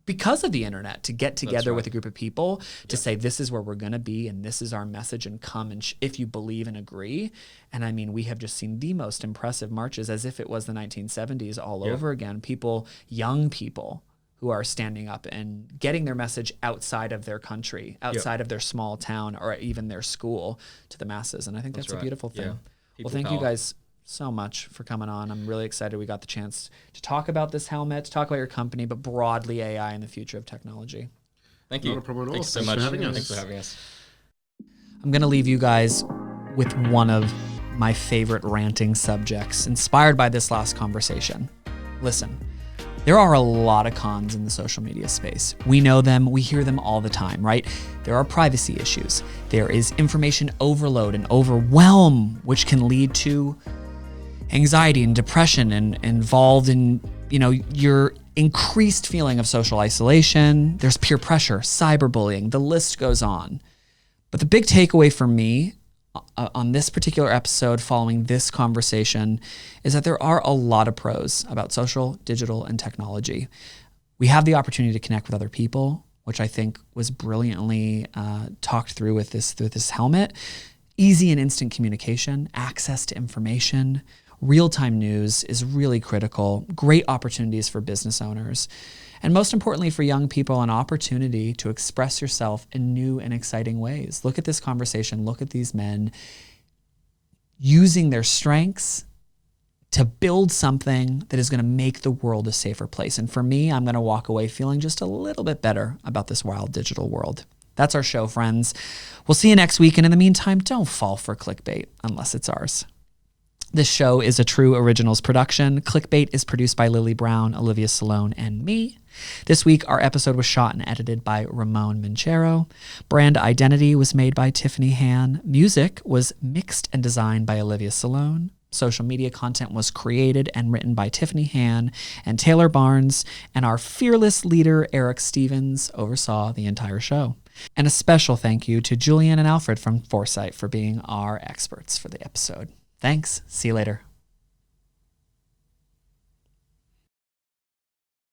because of the internet to get together right. with a group of people to say, this is where we're going to be and this is our message, and come and if you believe and agree. And I mean, we have just seen the most impressive marches as if it was the 1970s all over again. People, young people who are standing up and getting their message outside of their country, outside of their small town, or even their school to the masses. And I think that's a right. beautiful thing. Yeah. Well, People thank you power. guys so much for coming on. I'm really excited we got the chance to talk about this helmet, to talk about your company, but broadly AI and the future of technology. Thank you. Not a problem at all. Thanks so Thanks much. for having us. Thanks for having us. I'm going to leave you guys with one of my favorite ranting subjects, inspired by this last conversation. Listen, there are a lot of cons in the social media space. We know them, we hear them all the time, right? There are privacy issues. There is information overload and overwhelm, which can lead to anxiety and depression, and involved in, your increased feeling of social isolation. There's peer pressure, cyberbullying, the list goes on. But the big takeaway for me on this particular episode following this conversation is that there are a lot of pros about social, digital, and technology. We have the opportunity to connect with other people, which I think was brilliantly talked through with this helmet. Easy and instant communication, access to information, real-time news is really critical. Great opportunities for business owners. And most importantly, for young people, an opportunity to express yourself in new and exciting ways. Look at this conversation. Look at these men using their strengths to build something that is going to make the world a safer place. And for me, I'm going to walk away feeling just a little bit better about this wild digital world. That's our show, friends. We'll see you next week. And in the meantime, don't fall for clickbait unless it's ours. This show is a True Originals production. Clickbait is produced by Lily Brown, Olivia Salone, and me. This week, our episode was shot and edited by Ramon Minchero. Brand identity was made by Tiffany Han. Music was mixed and designed by Olivia Salone. Social media content was created and written by Tiffany Han and Taylor Barnes, and our fearless leader, Eric Stevens, oversaw the entire show. And a special thank you to Julian and Alfred from Forcite for being our experts for the episode. Thanks. See you later.